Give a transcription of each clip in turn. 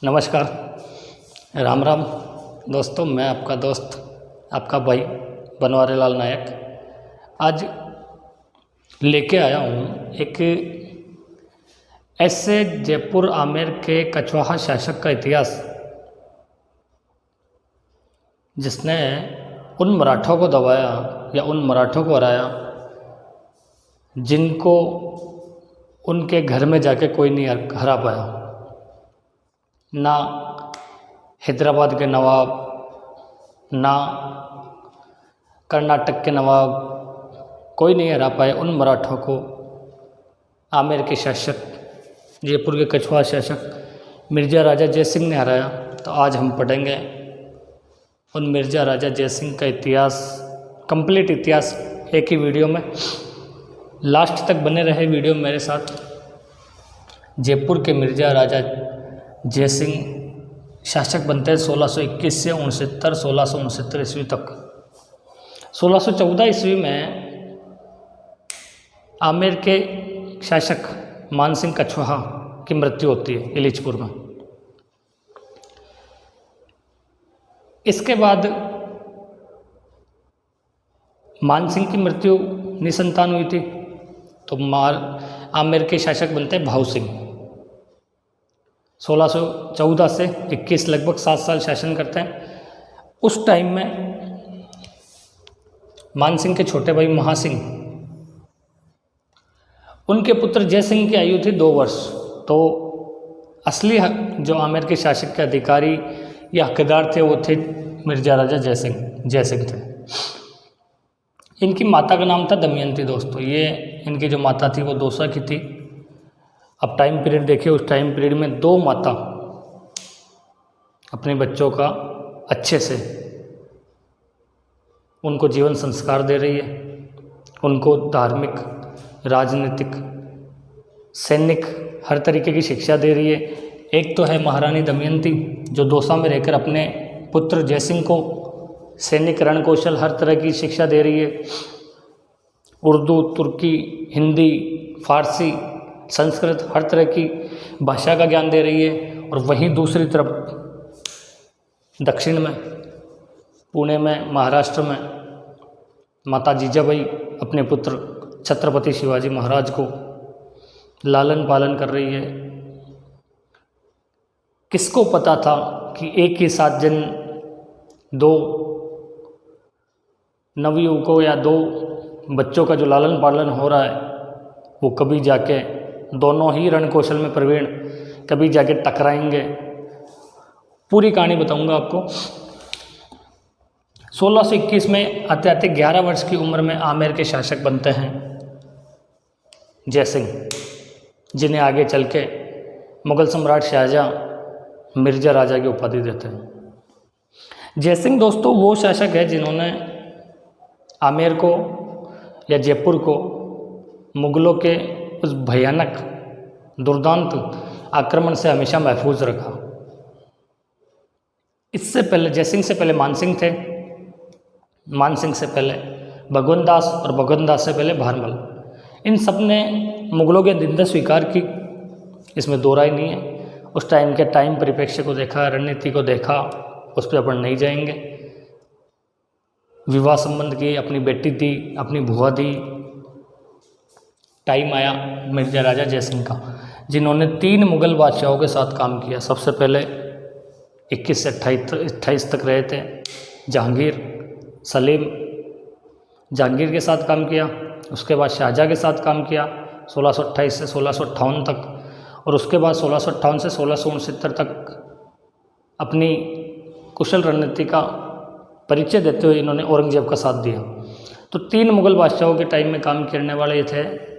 नमस्कार, राम राम दोस्तों। मैं आपका दोस्त, आपका भाई बनवारी लाल नायक आज लेके आया हूँ एक ऐसे जयपुर आमेर के कछवाहा शासक का इतिहास जिसने उन मराठों को दबाया या उन मराठों को हराया जिनको उनके घर में जाके कोई नहीं हरा पाया। ना हैदराबाद के नवाब, ना कर्नाटक के नवाब, कोई नहीं हरा पाए उन मराठों को आमेर के शासक, जयपुर के कछवाहा शासक मिर्ज़ा राजा जयसिंह ने हराया। तो आज हम पढ़ेंगे उन मिर्ज़ा राजा जयसिंह का इतिहास, कंप्लीट इतिहास एक ही वीडियो में। लास्ट तक बने रहे वीडियो मेरे साथ। जयपुर के मिर्ज़ा राजा जयसिंह शासक बनते हैं 1621 से 1669 ईस्वी तक। 1614 ईस्वी में आमेर के शासक मानसिंह कछवाहा की मृत्यु होती है इलिचपुर में। इसके बाद मानसिंह की मृत्यु निसंतान हुई थी, तो आमेर के शासक बनते हैं भाऊ सिंह। 1614 से 21 लगभग 7 साल शासन करते हैं। उस टाइम में मानसिंह के छोटे भाई महासिंह, उनके पुत्र जयसिंह की आयु थी 2 वर्ष। तो असली जो आमेर के शासक के अधिकारी या हकदार थे वो थे मिर्ज़ा राजा जयसिंह थे। इनकी माता का नाम था दमयंती। दोस्तों, ये इनकी जो माता थी वो दौसा की थी। अब टाइम पीरियड देखिए, उस टाइम पीरियड में 2 माता अपने बच्चों का अच्छे से उनको जीवन संस्कार दे रही है, उनको धार्मिक, राजनीतिक, सैनिक हर तरीके की शिक्षा दे रही है। एक तो है महारानी दमयंती जो दौसा में रहकर अपने पुत्र जयसिंह को सैनिक रण कौशल हर तरह की शिक्षा दे रही है। उर्दू, तुर्की, हिंदी, फारसी, संस्कृत हर तरह की भाषा का ज्ञान दे रही है। और वहीं दूसरी तरफ दक्षिण में, पुणे में, महाराष्ट्र में माता जीजाबाई अपने पुत्र छत्रपति शिवाजी महाराज को लालन पालन कर रही है। किसको पता था कि एक ही साथ जन 2 नवयुवकों या 2 बच्चों का जो लालन पालन हो रहा है वो कभी जाके दोनों ही रण कौशल में प्रवीण कभी जाके टकराएंगे। पूरी कहानी बताऊंगा आपको। 1621 में आते आते 11 वर्ष की उम्र में आमेर के शासक बनते हैं जयसिंह, जिन्हें आगे चल के मुगल सम्राट शाहजहां मिर्ज़ा राजा की उपाधि देते हैं। जयसिंह दोस्तों वो शासक है जिन्होंने आमेर को या जयपुर को मुगलों के उस भयानक दुर्दांत आक्रमण से हमेशा महफूज रखा। इससे पहले जयसिंह से पहले मानसिंह थे, मानसिंह से पहले भगवंत दास और भगवंत दास से पहले भारमल। इन सब ने मुगलों की निंदा स्वीकार की, इसमें दो राय नहीं है। उस टाइम के टाइम परिप्रेक्ष्य को देखा, रणनीति को देखा, उस पर अपन नहीं जाएंगे। विवाह संबंध की, अपनी बेटी दी, अपनी भुआ दी। टाइम आया मिर्ज़ा राजा जयसिंह का, जिन्होंने 3 मुगल बादशाहों के साथ काम किया। सबसे पहले 21 से 28 तक रहे थे जहांगीर, सलीम। जहांगीर के साथ काम किया, उसके बाद शाहजहाँ के साथ काम किया 1628 से 1658 तक, और उसके बाद 1658 से 1669 तक अपनी कुशल रणनीति का परिचय देते हुए इन्होंने औरंगजेब का साथ दिया। तो 3 मुगल बादशाहों के टाइम में काम करने वाले ये थे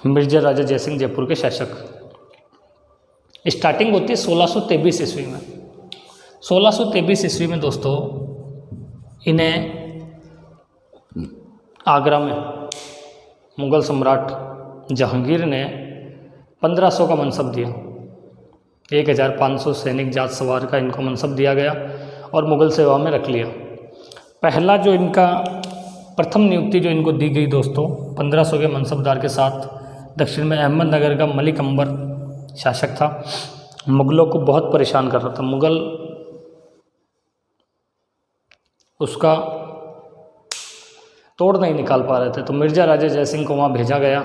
मिर्ज़ा राजा जयसिंह, जयपुर के शासक। स्टार्टिंग होती है 1623 ईस्वी में। 1623 ईस्वी में दोस्तों इन्हें आगरा में मुगल सम्राट जहांगीर ने 1500 का मनसब दिया। 1500 सैनिक जात सवार का इनको मनसब दिया गया और मुगल सेवा में रख लिया। पहला जो इनका प्रथम नियुक्ति जो इनको दी गई दोस्तों 1500 के मनसबदार के साथ, दक्षिण में अहमदनगर का मलिक अंबर शासक था, मुग़लों को बहुत परेशान कर रहा था। मुग़ल उसका तोड़ नहीं निकाल पा रहे थे। तो मिर्ज़ा राजा जयसिंह को वहाँ भेजा गया।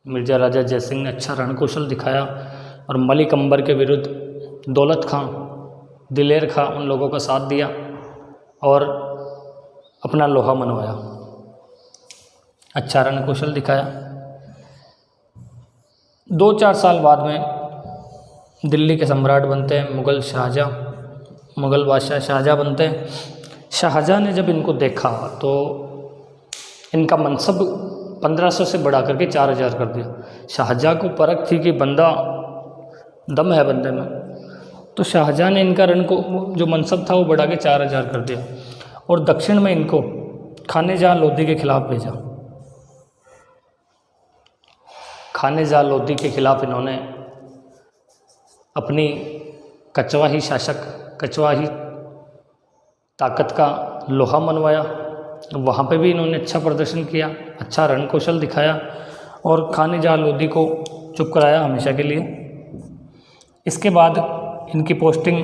मिर्ज़ा राजा जयसिंह ने अच्छा रणकौशल दिखाया और मलिक अंबर के विरुद्ध दौलत खां, दिलेर खां, उन लोगों का साथ दिया और अपना लोहा मनवाया। अच्छा रणकौशल दिखाया। 2-4 साल बाद में दिल्ली के सम्राट बनते हैं मुग़ल बादशाह शाहजहाँ बनते हैं। शाहजहाँ ने जब इनको देखा तो इनका मनसब 1500 से बढ़ा करके 4000 कर दिया। शाहजहाँ को परख थी कि बंदा दम है बंदे में, तो शाहजहाँ ने इनका रण को जो मनसब था वो बढ़ा के 4000 कर दिया और दक्षिण में इनको खानेजहाँ लोदी के खिलाफ भेजा। खानेजहाँ लोदी के खिलाफ इन्होंने अपनी कचवाही शासक, कचवाही ताकत का लोहा मनवाया। वहाँ पे भी इन्होंने अच्छा प्रदर्शन किया, अच्छा रणकौशल दिखाया और खानेजहाँ लोदी को चुप कराया हमेशा के लिए। इसके बाद इनकी पोस्टिंग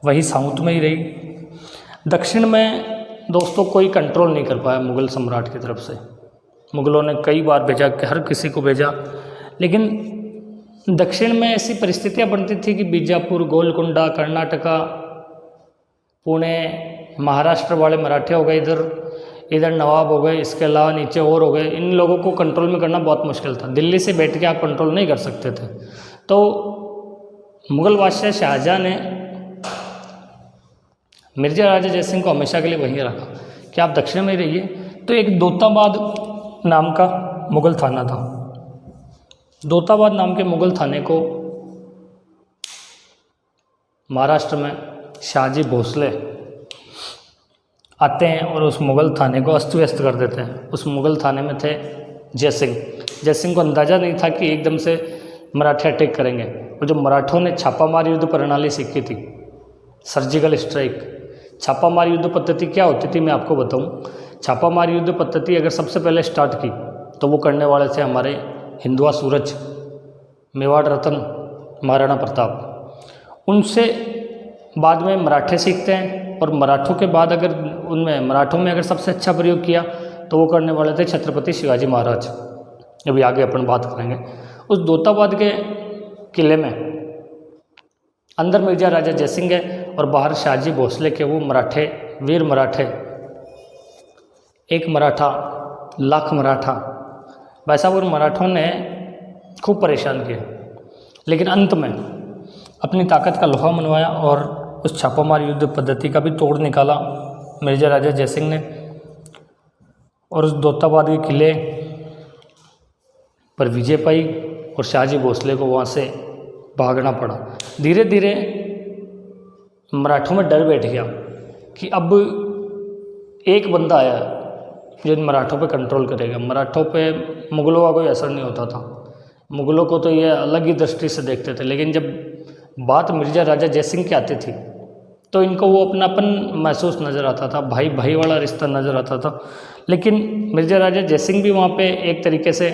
वही साउथ में ही रही। दक्षिण में दोस्तों कोई कंट्रोल नहीं कर पाया मुग़ल सम्राट की तरफ से। मुग़लों ने कई बार भेजा, हर किसी को भेजा, लेकिन दक्षिण में ऐसी परिस्थितियाँ बनती थी कि बीजापुर, गोलकुंडा, कर्नाटका, पुणे, महाराष्ट्र वाले मराठे हो गए, इधर नवाब हो गए, इसके अलावा नीचे और हो गए। इन लोगों को कंट्रोल में करना बहुत मुश्किल था। दिल्ली से बैठ के आप कंट्रोल नहीं कर सकते थे। तो मुग़ल बादशाह शाहजहाँ ने मिर्ज़ा राजा जयसिंह को हमेशा के लिए वहीं रखा कि आप दक्षिण में ही रहिए। तो एक दौताबाद नाम का मुग़ल थाना था। दौताबाद नाम के मुग़ल थाने को महाराष्ट्र में शाहजी भोसले आते हैं और उस मुग़ल थाने को अस्त व्यस्त कर देते हैं। उस मुग़ल थाने में थे जयसिंह को अंदाज़ा नहीं था कि एकदम से मराठे अटैक करेंगे। और जो मराठों ने छापामार युद्ध प्रणाली सीखी थी, सर्जिकल स्ट्राइक, छापामार युद्ध पद्धति क्या होती थी मैं आपको बताऊं। छापामार युद्ध पद्धति अगर सबसे पहले स्टार्ट की तो वो करने वाले थे हमारे हिंदुआ सूरज, मेवाड़ रतन, महाराणा प्रताप। उनसे बाद में मराठे सीखते हैं और मराठों के बाद मराठों में अगर सबसे अच्छा प्रयोग किया तो वो करने वाले थे छत्रपति शिवाजी महाराज। अभी आगे अपन बात करेंगे। उस दौताबाद के किले में अंदर मिर्ज़ा राजा जयसिंह है और बाहर शाहजी भोसले के वो मराठे, वीर मराठे, एक मराठा लाख मराठा। वैसा वो मराठों ने खूब परेशान किया, लेकिन अंत में अपनी ताकत का लोहा मनवाया और उस छापामार युद्ध पद्धति का भी तोड़ निकाला मिर्ज़ा राजा जयसिंह ने। और उस दौताबाद के किले पर विजय पाई और शाहजी भोसले को वहाँ से भागना पड़ा। धीरे धीरे मराठों में डर बैठ गया कि अब एक बंदा आया जो इन मराठों पे कंट्रोल करेगा। मराठों पे मुग़लों का कोई असर नहीं होता था। मुग़लों को तो ये अलग ही दृष्टि से देखते थे, लेकिन जब बात मिर्ज़ा राजा जयसिंह की आती थी तो इनको वो अपनापन महसूस नज़र आता था, भाई भाई वाला रिश्ता नज़र आता था। लेकिन मिर्ज़ा राजा जयसिंह भी वहाँ पे एक तरीके से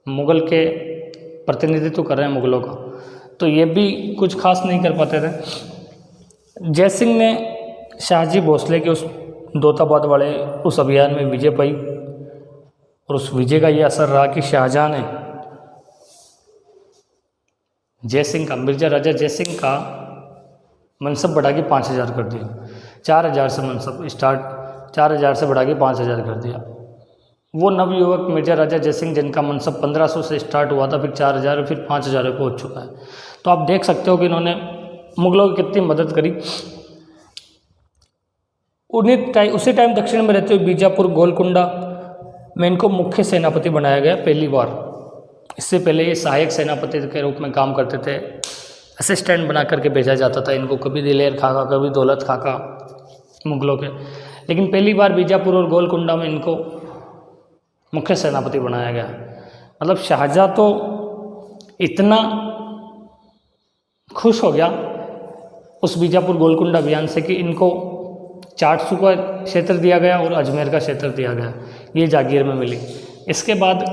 मुग़ल के प्रतिनिधित्व कर रहे हैं मुग़लों का, तो ये भी कुछ खास नहीं कर पाते थे। जयसिंह ने शाहजी भोसले के उस दौताबाद वाले उस अभियान में विजय पाई और उस विजय का ये असर रहा कि शाहजहाँ ने मिर्ज़ा राजा जयसिंह का मनसब बढ़ा के 5000 कर दिया। 4000 से मनसब स्टार्ट, 4000 से बढ़ा के 5000 कर दिया। वो नवयुवक मिर्ज़ा राजा जयसिंह जिनका मनसब 1500 से स्टार्ट हुआ था, फिर 4000, फिर 5000 पहुँच चुका है। तो आप देख सकते हो कि इन्होंने मुग़लों की कितनी मदद करी। उसी टाइम दक्षिण में रहते हुए बीजापुर, गोलकुंडा में इनको मुख्य सेनापति बनाया गया पहली बार। इससे पहले ये सहायक सेनापति के रूप में काम करते थे, असिस्टेंट बना करके भेजा जाता था इनको, कभी दिलेर खां का, कभी दौलत खां का, मुग़लों के। लेकिन पहली बार बीजापुर और गोलकुंडा में इनको मुख्य सेनापति बनाया गया। मतलब शाहजहाँ तो इतना खुश हो गया उस बीजापुर गोलकुंडा अभियान से कि इनको चाटसू का क्षेत्र दिया गया और अजमेर का क्षेत्र दिया गया, ये जागीर में मिली। इसके बाद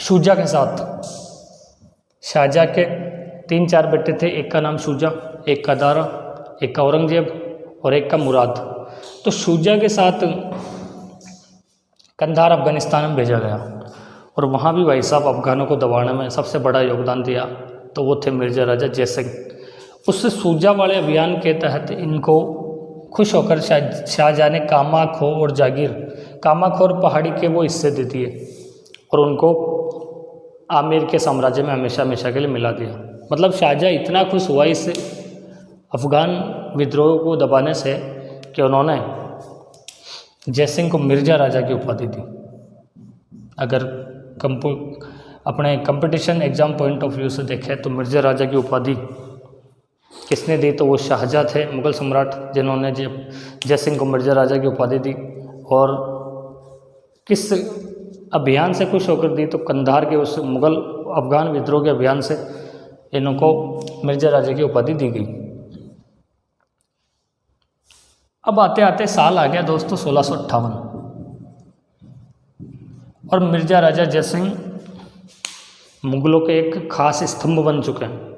शुजा के साथ शाहजहाँ के 3-4 बेटे थे, एक का नाम शुजा, एक का दारा, एक का औरंगजेब और एक का मुराद। तो शुजा के साथ कंधार अफ़गानिस्तान में भेजा गया और वहाँ भी भाई साहब अफ़गानों को दबाने में सबसे बड़ा योगदान दिया, तो वो थे मिर्ज़ा राजा जयसिंह। उस शुजा वाले अभियान के तहत इनको खुश होकर शाहजहाँ ने कामाखो और जागीर, कामाखो और पहाड़ी के वो हिस्से दे दिए और उनको आमेर के साम्राज्य में हमेशा हमेशा के लिए मिला दिया। मतलब शाहजहाँ इतना खुश हुआ इस अफ़गान विद्रोह को दबाने से कि उन्होंने जयसिंह को मिर्ज़ा राजा की उपाधि दी। अगर अपने competition exam point of view से देखें तो मिर्ज़ा राजा की उपाधि किसने दी, तो वो शाहजहाँ थे मुग़ल सम्राट, जिन्होंने जयसिंह को मिर्ज़ा राजा की उपाधि दी। और किस अभियान से खुश होकर दी, तो कंधार के उस मुग़ल अफ़गान विद्रोह के अभियान से इनको मिर्ज़ा राजा की उपाधि दी गई। अब आते आते साल आ गया दोस्तों 1658 और मिर्ज़ा राजा जयसिंह मुग़लों के एक खास स्तंभ बन चुके हैं।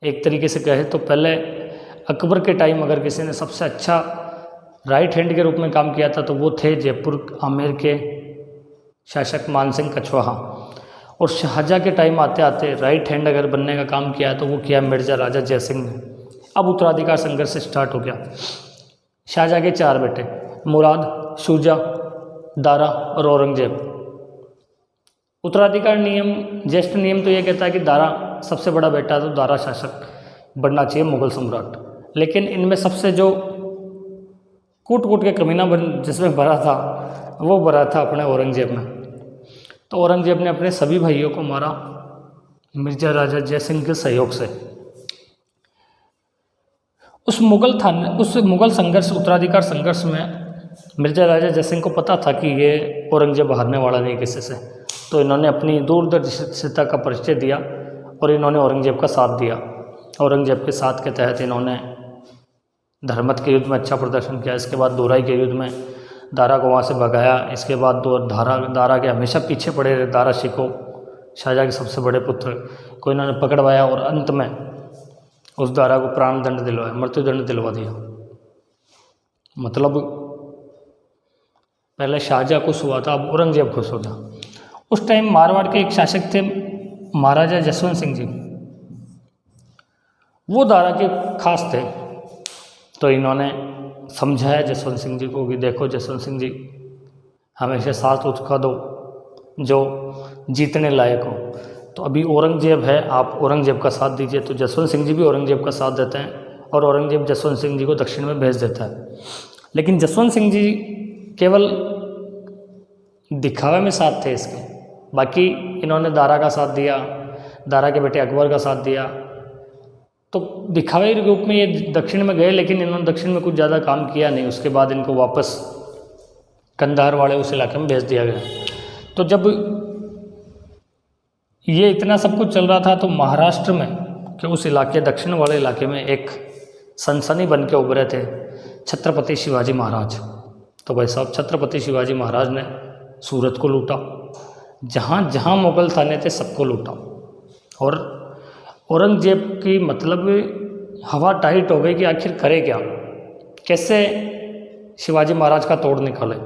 एक तरीके से कहे तो पहले अकबर के टाइम अगर किसी ने सबसे अच्छा राइट हैंड के रूप में काम किया था तो वो थे जयपुर आमेर के शासक मानसिंह कछवाहा। और शाहजहाँ के टाइम आते आते राइट हैंड अगर बनने का काम किया तो वो किया मिर्ज़ा राजा जयसिंह ने। अब उत्तराधिकार संघर्ष स्टार्ट हो गया। शाहजहाँ के 4 बेटे मुराद, शुजा, दारा और औरंगजेब। उत्तराधिकार नियम, ज्येष्ठ नियम तो ये कहता है कि दारा सबसे बड़ा बेटा, तो दारा शासक बनना चाहिए मुग़ल सम्राट। लेकिन इनमें सबसे जो कूट कूट के कमीना जिसमें भरा था वो भरा था अपने औरंगजेब में। तो औरंगजेब ने अपने सभी भाइयों को मारा मिर्ज़ा राजा जयसिंह के सहयोग से। उस मुग़ल संघर्ष, उत्तराधिकार संघर्ष में मिर्ज़ा राजा जयसिंह को पता था कि ये औरंगजेब हारने वाला नहीं किसी से, तो इन्होंने अपनी दूरदर्शिता का परिचय दिया और इन्होंने औरंगजेब का साथ दिया। औरंगजेब के साथ के तहत इन्होंने धर्मत के युद्ध में अच्छा प्रदर्शन किया। इसके बाद दोराई के युद्ध में दारा को वहाँ से भगाया। इसके बाद दारा के हमेशा पीछे पड़े रहे दारा शिको, शाहजहाँ के सबसे बड़े पुत्र को इन्होंने पकड़वाया और अंत में उस दारा को प्राण दंड दिलवाया, मृत्युदंड दिलवा दिया। मतलब पहले शाहजहाँ खुश हुआ था, अब औरंगजेब खुश हो गया। उस टाइम मारवाड़ के एक शासक थे महाराजा जसवंत सिंह जी, वो दारा के खास थे। तो इन्होंने समझाया जसवंत सिंह जी को कि देखो जसवंत सिंह जी, हमेशा साथ उसका दो जो जीतने लायक हो। तो अभी औरंगजेब है, आप औरंगजेब का साथ दीजिए। तो जसवंत सिंह जी भी औरंगजेब का साथ देते हैं और औरंगजेब जसवंत सिंह जी को दक्षिण में भेज देता है। लेकिन जसवंत सिंह जी केवल दिखावे में साथ थे इसके, बाकी इन्होंने दारा का साथ दिया, दारा के बेटे अकबर का साथ दिया। तो दिखावे के रूप में ये दक्षिण में गए, लेकिन इन्होंने दक्षिण में कुछ ज़्यादा काम किया नहीं। उसके बाद इनको वापस कंधार वाले उस इलाके में भेज दिया गया। तो जब ये इतना सब कुछ चल रहा था तो महाराष्ट्र में कि उस इलाके, दक्षिण वाले इलाके में एक सनसनी बन के उभरे थे छत्रपति शिवाजी महाराज। तो भाई साहब, छत्रपति शिवाजी महाराज ने सूरत को लूटा, जहाँ जहाँ मुग़ल थाने थे सबको लूटा। और औरंगजेब की मतलब हवा टाइट हो गई कि आखिर करे क्या, कैसे शिवाजी महाराज का तोड़ निकाले।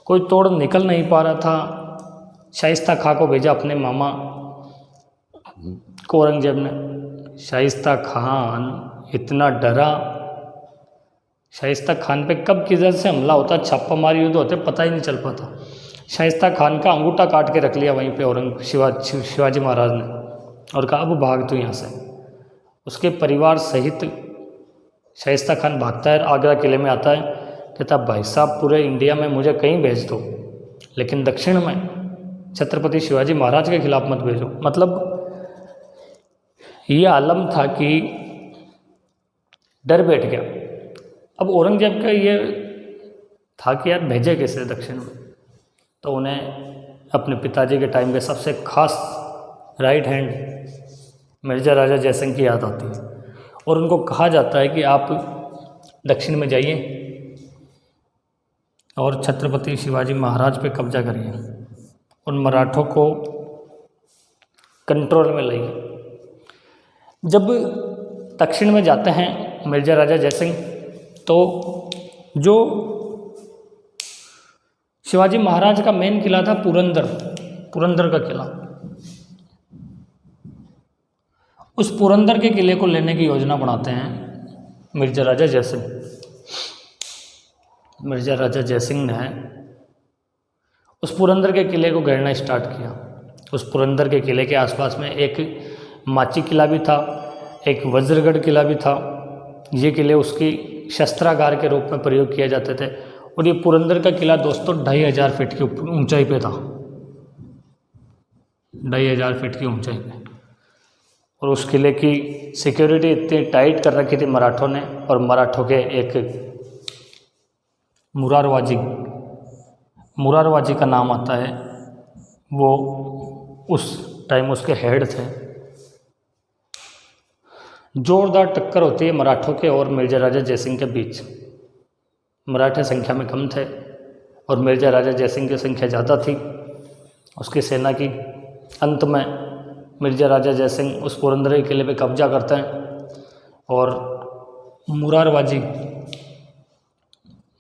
कोई तोड़ निकल नहीं पा रहा था। शाइस्ता खां को भेजा अपने मामा को औरंगजेब ने। शाइस्ता खान इतना डरा, शाइस्ता खान पे कब किधर से हमला होता, छापामारी युद्ध होते, पता ही नहीं चल पाता। शाइस्ता खान का अंगूठा काट के रख लिया वहीं पे शिवाजी महाराज ने और कहा अब भाग तू यहाँ से। उसके परिवार सहित शाइस्ता खान भागता है, आगरा किले में आता है, कहता भाई साहब पूरे इंडिया में मुझे कहीं भेज दो, लेकिन दक्षिण में छत्रपति शिवाजी महाराज के खिलाफ मत भेजो। मतलब ये आलम था कि डर बैठ गया। अब औरंगजेब का ये था कि यार भेजे कैसे दक्षिण में। तो उन्हें अपने पिताजी के टाइम के सबसे खास राइट हैंड मिर्ज़ा राजा जयसिंह की याद आती है और उनको कहा जाता है कि आप दक्षिण में जाइए और छत्रपति शिवाजी महाराज पे कब्जा करिए, उन मराठों को कंट्रोल में लाई। जब दक्षिण में जाते हैं मिर्जा राजा जयसिंह, तो जो शिवाजी महाराज का मेन किला था पुरंदर का किला, उस पुरंदर के किले को लेने की योजना बनाते हैं मिर्जा राजा जयसिंह। मिर्जा राजा जयसिंह ने उस पुरंदर के किले को घेरना स्टार्ट किया। उस पुरंदर के किले के आसपास में एक माची किला भी था, एक वज्रगढ़ किला भी था। ये किले उसकी शस्त्रागार के रूप में प्रयोग किए जाते थे। और ये पुरंदर का किला दोस्तों 2500 फीट की ऊंचाई पे था, 2500 फीट की ऊंचाई पे। और उस किले की सिक्योरिटी इतनी टाइट कर रखी थी मराठों ने, और मराठों के एक मुरारवाजी का नाम आता है, वो उस टाइम उसके हेड थे। जोरदार टक्कर होती है मराठों के और मिर्जा राजा जयसिंह के बीच। मराठे संख्या में कम थे और मिर्जा राजा जयसिंह की संख्या ज़्यादा थी उसकी सेना की। अंत में मिर्जा राजा जयसिंह उस पुरंदर के किले पे कब्जा करते हैं और मुरारवाजी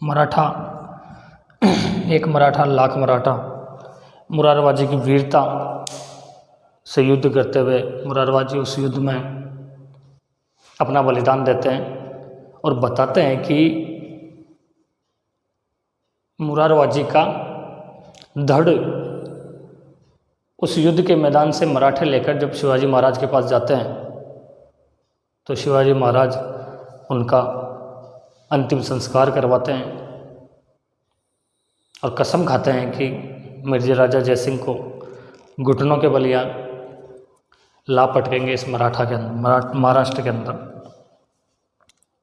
मराठा, एक मराठा लाख मराठा मुरारवाजी की वीरता से युद्ध करते हुए मुरारवाजी उस युद्ध में अपना बलिदान देते हैं और बताते हैं कि मुरारवाजी का धड़ उस युद्ध के मैदान से मराठे लेकर जब शिवाजी महाराज के पास जाते हैं तो शिवाजी महाराज उनका अंतिम संस्कार करवाते हैं और कसम खाते हैं कि मिर्जा राजा जयसिंह को घुटनों के बलिया ला पटकेंगे इस मराठा के अंदर, महाराष्ट्र के अंदर।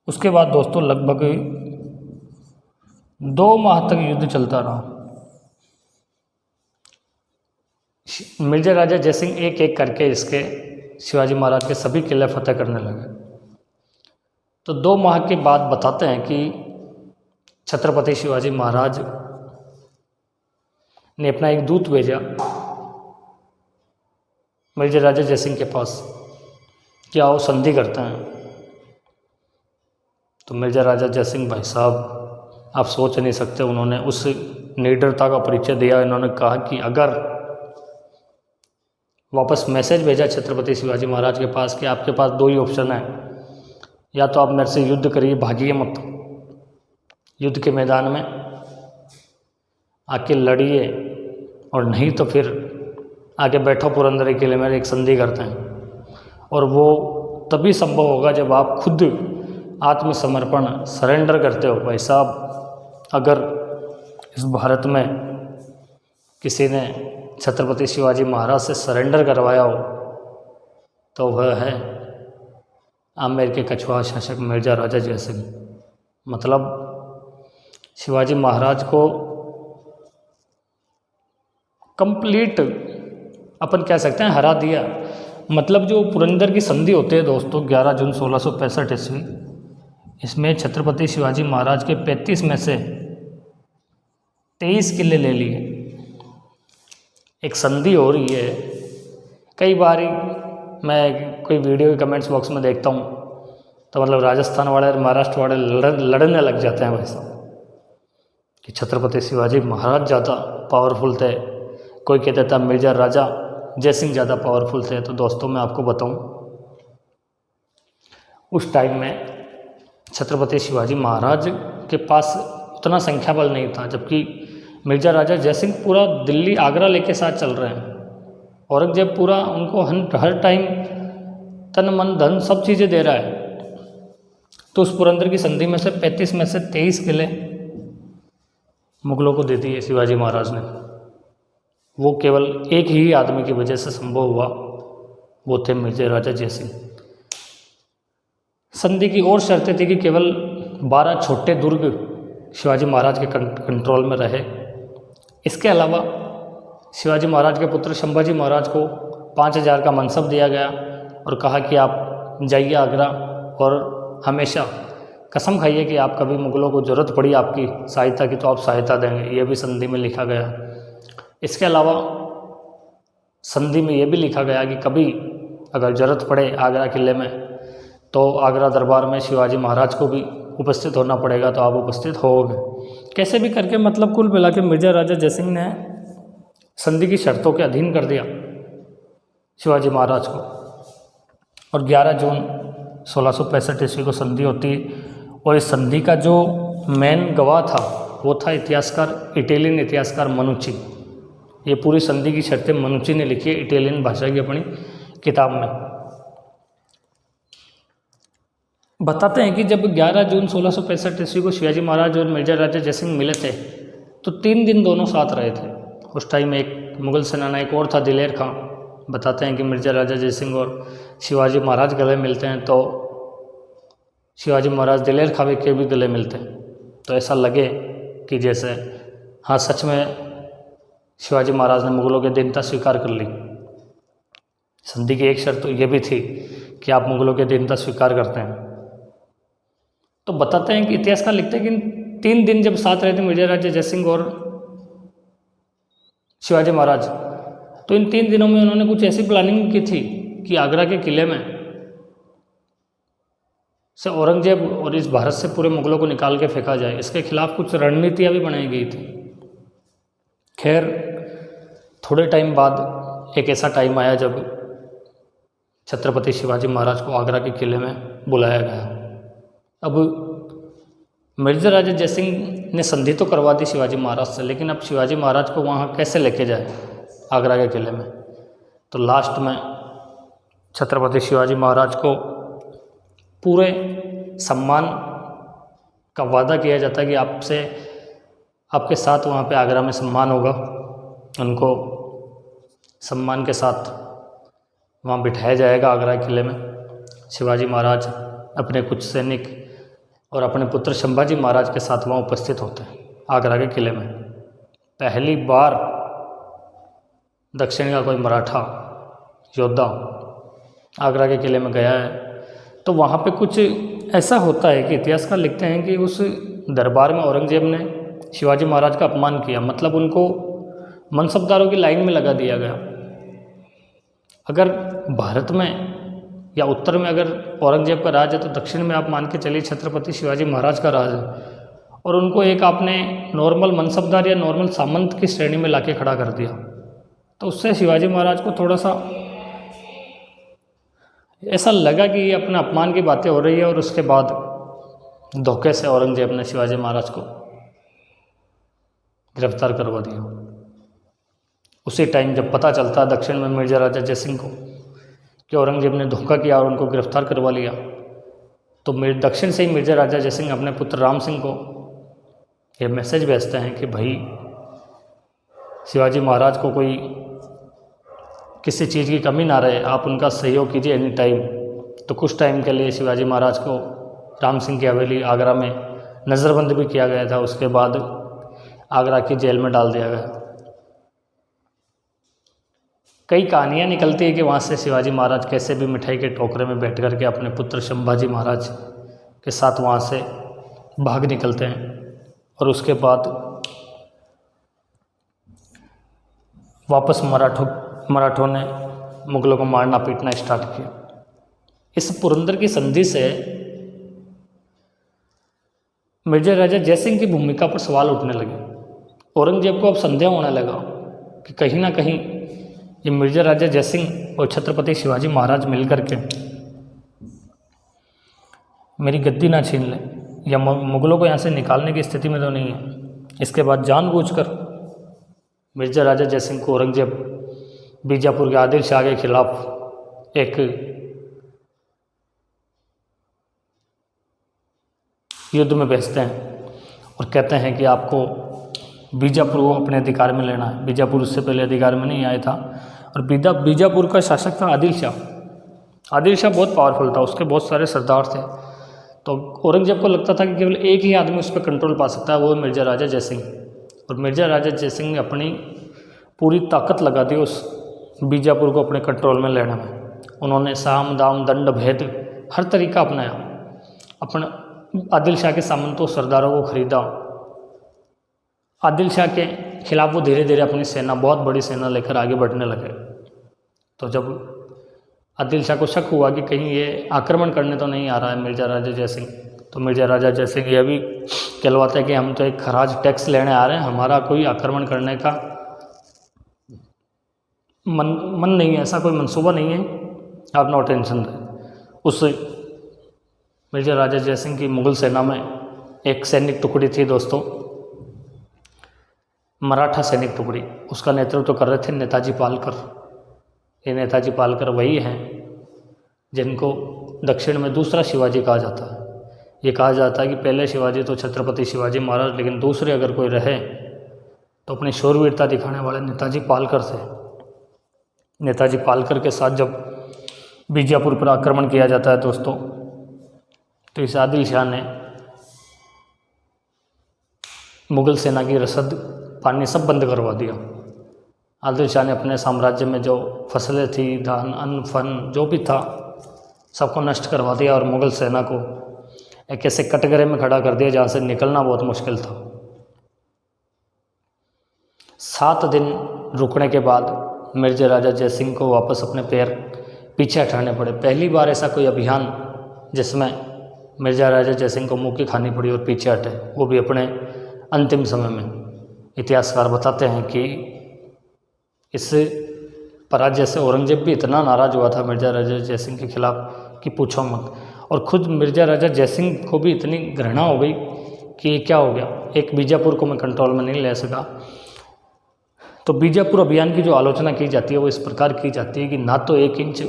उसके बाद दोस्तों लगभग 2 माह तक युद्ध चलता रहा। मिर्जा राजा जयसिंह एक एक करके इसके शिवाजी महाराज के सभी किले फतेह करने लगे। तो 2 माह के बाद बताते हैं कि छत्रपति शिवाजी महाराज ने अपना एक दूत भेजा मिर्जा राजा जयसिंह के पास कि आओ संधि करते हैं। तो मिर्जा राजा जयसिंह भाई साहब आप सोच नहीं सकते, उन्होंने उस निडरता का परिचय दिया। इन्होंने कहा कि अगर वापस मैसेज भेजा छत्रपति शिवाजी महाराज के पास कि आपके पास 2 ही ऑप्शन है, या तो आप मेरे से युद्ध करिए, भागिए मत, युद्ध के मैदान में आके लड़िए, और नहीं तो फिर आके बैठो पुरंदर किले में, एक संधि करते हैं। और वो तभी संभव होगा जब आप खुद आत्मसमर्पण सरेंडर करते हो। भाई साहब अगर इस भारत में किसी ने छत्रपति शिवाजी महाराज से सरेंडर करवाया हो तो वह है आमेर के कछवाहा शासक मिर्जा राजा जयसिंह। मतलब शिवाजी महाराज को कंप्लीट अपन कह सकते हैं हरा दिया। मतलब जो पुरंदर की संधि होती है दोस्तों 11 जून 1665 ईस्वी, इसमें छत्रपति शिवाजी महाराज के 35 में से 23 किले ले लिए। एक संधि हो रही है। कई बार मैं कोई वीडियो के कमेंट्स बॉक्स में देखता हूँ तो मतलब राजस्थान वाले और महाराष्ट्र वाले लड़ने लग जाते हैं वैसा कि छत्रपति शिवाजी महाराज ज़्यादा पावरफुल थे, कोई कहता था मिर्जा राजा जयसिंह ज़्यादा पावरफुल थे। तो दोस्तों मैं आपको बताऊं उस टाइम में छत्रपति शिवाजी महाराज के पास उतना संख्या बल नहीं था, जबकि मिर्जा राजा जयसिंह पूरा दिल्ली आगरा लेके साथ चल रहे हैं। औरंगजेब पूरा उनको हर टाइम तन मन धन सब चीज़ें दे रहा है। तो उस पुरंदर की संधि में से 35 में से 23 किले मुगलों को दे दिए शिवाजी महाराज ने। वो केवल एक ही आदमी की वजह से संभव हुआ, वो थे मिर्जा राजा जयसिंह। संधि की और शर्तें थी कि केवल 12 छोटे दुर्ग शिवाजी महाराज के कंट्रोल में रहे। इसके अलावा शिवाजी महाराज के पुत्र संभाजी महाराज को 5000 का मनसब दिया गया और कहा कि आप जाइए आगरा और हमेशा कसम खाइए कि आप कभी मुगलों को ज़रूरत पड़ी आपकी सहायता की तो आप सहायता देंगे। ये भी संधि में लिखा गया। इसके अलावा संधि में ये भी लिखा गया कि कभी अगर ज़रूरत पड़े आगरा किले में तो आगरा दरबार में शिवाजी महाराज को भी उपस्थित होना पड़ेगा, तो आप उपस्थित होगे। कैसे भी करके मतलब कुल मिला के मिर्जा राजा जयसिंह ने संधि की शर्तों के अधीन कर दिया शिवाजी महाराज को। और 11 जून 1665 ईस्वी को संधि होती है। और इस संधि का जो मेन गवाह था वो था इतिहासकार, इटालियन इतिहासकार मनुची। ये पूरी संधि की शर्तें मनुची ने लिखी है इटालियन भाषा की अपनी किताब में। बताते हैं कि जब 11 जून 1665 ईस्वी को शिवाजी महाराज और मिर्जा राजा जयसिंह मिले थे तो 3 दिन दोनों साथ रहे थे। उस टाइम एक मुगल सेनानायक और था, दिलेर खां। बताते हैं कि मिर्जा राजा जयसिंह और शिवाजी महाराज गले मिलते हैं तो शिवाजी महाराज दिलेर खां के भी गले मिलते हैं, तो ऐसा लगे कि जैसे हाँ सच में शिवाजी महाराज ने मुगलों की अधीनता स्वीकार कर ली। संधि की एक शर्त तो ये भी थी कि आप मुगलों की अधीनता स्वीकार करते हैं। तो बताते हैं कि इतिहासकार लिखते हैं कि 3 दिन जब साथ रहे थे मिर्जा राजा जयसिंह और शिवाजी महाराज, तो इन 3 दिनों में उन्होंने कुछ ऐसी प्लानिंग की थी कि आगरा के किले में से औरंगजेब और इस भारत से पूरे मुगलों को निकाल के फेंका जाए। इसके खिलाफ कुछ रणनीतियाँ भी बनाई गई थी। खैर थोड़े टाइम बाद एक ऐसा टाइम आया जब छत्रपति शिवाजी महाराज को आगरा के किले में बुलाया गया। अब मिर्जा राजा जयसिंह ने संधि तो करवा दी शिवाजी महाराज से, लेकिन अब शिवाजी महाराज को वहाँ कैसे लेके जाए आगरा के किले में। तो लास्ट में छत्रपति शिवाजी महाराज को पूरे सम्मान का वादा किया जाता है कि आपसे आपके साथ वहाँ पे आगरा में सम्मान होगा। उनको सम्मान के साथ वहाँ बिठाया जाएगा आगरा किले में। शिवाजी महाराज अपने कुछ सैनिक और अपने पुत्र संभाजी महाराज के साथ वहाँ उपस्थित होते हैं आगरा के किले में। पहली बार दक्षिण का कोई मराठा योद्धा आगरा के किले में गया है। तो वहाँ पे कुछ ऐसा होता है कि इतिहासकार लिखते हैं कि उस दरबार में औरंगजेब ने शिवाजी महाराज का अपमान किया, मतलब उनको मनसबदारों की लाइन में लगा दिया गया। अगर भारत में या उत्तर में अगर औरंगजेब का राज है तो दक्षिण में आप मान के चलिए छत्रपति शिवाजी महाराज का राज है। और उनको एक आपने नॉर्मल मनसबदार या नॉर्मल सामंत की श्रेणी में लाके खड़ा कर दिया, तो उससे शिवाजी महाराज को थोड़ा सा ऐसा लगा कि ये अपना अपमान की बातें हो रही है। और उसके बाद धोखे से औरंगजेब ने शिवाजी महाराज को गिरफ्तार करवा दिया। उसी टाइम जब पता चलता है दक्षिण में मिर्जा राजा जयसिंह को कि औरंगजेब ने धोखा किया और उनको गिरफ्तार करवा लिया, तो दक्षिण से ही मिर्जा राजा जयसिंह अपने पुत्र राम सिंह को ये मैसेज भेजते हैं कि भाई शिवाजी महाराज को कोई किसी चीज़ की कमी ना रहे, आप उनका सहयोग कीजिए एनी टाइम। तो कुछ टाइम के लिए शिवाजी महाराज को राम सिंह की हवेली आगरा में नज़रबंद भी किया गया था। उसके बाद आगरा की जेल में डाल दिया गया। कई कहानियाँ निकलती है कि वहाँ से शिवाजी महाराज कैसे भी मिठाई के टोकरे में बैठ कर के अपने पुत्र संभाजी महाराज के साथ वहाँ से भाग निकलते हैं। और उसके बाद वापस मराठों ने मुगलों को मारना पीटना स्टार्ट किया। इस पुरंदर की संधि से मिर्जा राजा जयसिंह की भूमिका पर सवाल उठने लगे। औरंगजेब को अब संदेह होने लगा कि कहीं ना कहीं ये मिर्जा राजा जयसिंह और छत्रपति शिवाजी महाराज मिलकर के मेरी गद्दी ना छीन ले या मुगलों को यहाँ से निकालने की स्थिति में तो नहीं है। इसके बाद जानबूझकर मिर्जा राजा जयसिंह को औरंगजेब बीजापुर के आदिल शाह के खिलाफ एक युद्ध में भेजते हैं और कहते हैं कि आपको बीजापुर को अपने अधिकार में लेना है। बीजापुर उससे पहले अधिकार में नहीं आया था। और बीजापुर का शासक था आदिल शाह। आदिल शाह बहुत पावरफुल था, उसके बहुत सारे सरदार थे। तो औरंगजेब को लगता था कि केवल एक ही आदमी उस पर कंट्रोल पा सकता है, वो है मिर्जा राजा जयसिंह। और मिर्जा राजा जयसिंह ने अपनी पूरी ताकत लगा दी उस बीजापुर को अपने कंट्रोल में लेने में। उन्होंने साम दाम दंड भेद हर तरीका अपनाया। अपने आदिल शाह के सामंतों सरदारों को खरीदा। आदिल शाह के खिलाफ वो धीरे धीरे अपनी सेना, बहुत बड़ी सेना लेकर आगे बढ़ने लगे। तो जब आदिल शाह को शक हुआ कि कहीं ये आक्रमण करने तो नहीं आ रहा है मिर्ज़ा राजा जयसिंह, तो मिर्ज़ा राजा जयसिंह ये भी कहलवाते हैं कि हम तो एक खराज टैक्स लेने आ रहे हैं, हमारा कोई आक्रमण करने का मन नहीं है, ऐसा कोई मंसूबा नहीं है, आप नो टेंशन रहे। उस मिर्ज़ा राजा जयसिंह की मुग़ल सेना में एक सैनिक टुकड़ी थी दोस्तों, मराठा सैनिक टुकड़ी, उसका नेतृत्व कर रहे थे नेताजी पालकर। ये नेताजी पालकर वही हैं जिनको दक्षिण में दूसरा शिवाजी कहा जाता है। ये कहा जाता है कि पहले शिवाजी तो छत्रपति शिवाजी महाराज, लेकिन दूसरे अगर कोई रहे तो अपनी शौरवीरता दिखाने वाले नेताजी पालकर थे। नेताजी पालकर के साथ जब बीजापुर पर आक्रमण किया जाता है दोस्तों, तो इस आदिल शाह ने मुग़ल सेना की रसद पानी सब बंद करवा दिया। आदिल शाह ने अपने साम्राज्य में जो फसलें थी, धान, अन्न, फन जो भी था, सबको नष्ट करवा दिया और मुग़ल सेना को एक ऐसे कटघरे में खड़ा कर दिया जहाँ से निकलना बहुत मुश्किल था। 7 दिन रुकने के बाद मिर्ज़ा राजा जयसिंह को वापस अपने पैर पीछे हटाने पड़े। पहली बार ऐसा कोई अभियान जिसमें मिर्ज़ा राजा जयसिंह को मुँह की खानी पड़ी और पीछे हटे, वो भी अपने अंतिम समय में। इतिहासकार बताते हैं कि इस पराजय से औरंगजेब भी इतना नाराज़ हुआ था मिर्ज़ा राजा जयसिंह के खिलाफ कि पूछो मत, और ख़ुद मिर्ज़ा राजा जयसिंह को भी इतनी घृणा हो गई कि क्या हो गया, एक बीजापुर को मैं कंट्रोल में नहीं ले सका। तो बीजापुर अभियान की जो आलोचना की जाती है वो इस प्रकार की जाती है कि ना तो 1 इंच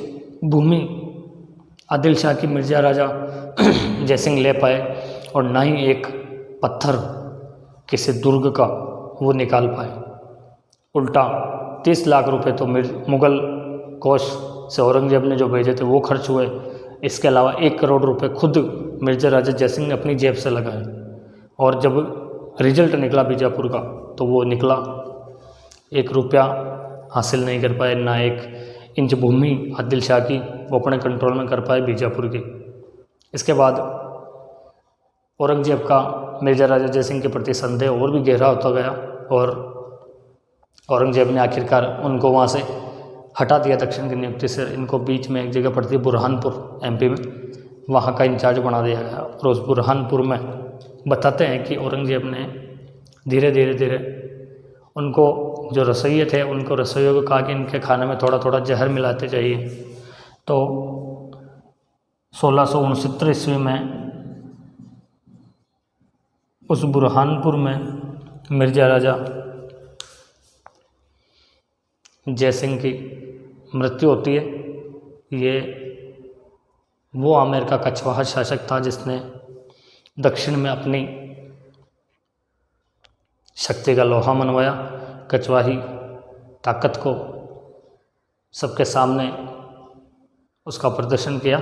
भूमि आदिल शाह की मिर्ज़ा राजा जयसिंह ले पाए और ना ही एक पत्थर किसी दुर्ग का वो निकाल पाए। उल्टा 30 लाख रुपए तो मुग़ल कोष से औरंगजेब ने जो भेजे थे वो खर्च हुए। इसके अलावा 1 करोड़ रुपए खुद मिर्ज़ा राजा जयसिंह ने अपनी जेब से लगाए, और जब रिजल्ट निकला बीजापुर का तो वो निकला 1 रुपया हासिल नहीं कर पाए, ना 1 इंच भूमि आदिल शाह की वो अपने कंट्रोल में कर पाए बीजापुर की। इसके बाद औरंगजेब का मिर्ज़ा राजा जयसिंह के प्रति संदेह और भी गहरा होता गया और औरंगजेब ने आखिरकार उनको वहाँ से हटा दिया दक्षिण की नियुक्ति से। इनको बीच में एक जगह पड़ती है बुरहानपुर एमपी में, वहाँ का इंचार्ज बना दिया गया। और उस बुरहानपुर में बताते हैं कि औरंगजेब ने धीरे धीरे उनको जो रसोइये थे उनको रसोइयों को कहा कि इनके खाने में थोड़ा थोड़ा जहर मिलाते जाइए। तो 1669 ईस्वी में उस बुरहानपुर में मिर्ज़ा राजा जयसिंह की मृत्यु होती है। ये वो आमेर का कछवाहा शासक था जिसने दक्षिण में अपनी शक्ति का लोहा मनवाया, कछवाही ताकत को सबके सामने उसका प्रदर्शन किया।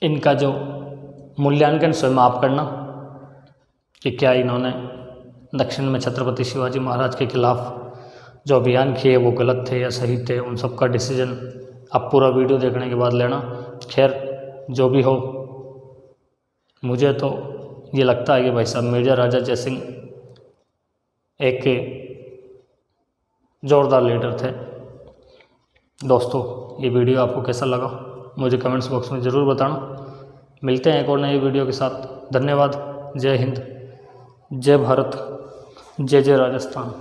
इनका जो मूल्यांकन स्वयं आप करना कि क्या इन्होंने दक्षिण में छत्रपति शिवाजी महाराज के खिलाफ जो अभियान किए वो गलत थे या सही थे, उन सब का डिसीजन आप पूरा वीडियो देखने के बाद लेना। खैर जो भी हो, मुझे तो ये लगता है कि भाई साहब मिर्ज़ा राजा जयसिंह एक ज़ोरदार लीडर थे। दोस्तों ये वीडियो आपको कैसा लगा मुझे कमेंट्स बॉक्स में ज़रूर बताना। मिलते हैं एक और नई वीडियो के साथ। धन्यवाद। जय हिंद, जय भारत, जय जय राजस्थान।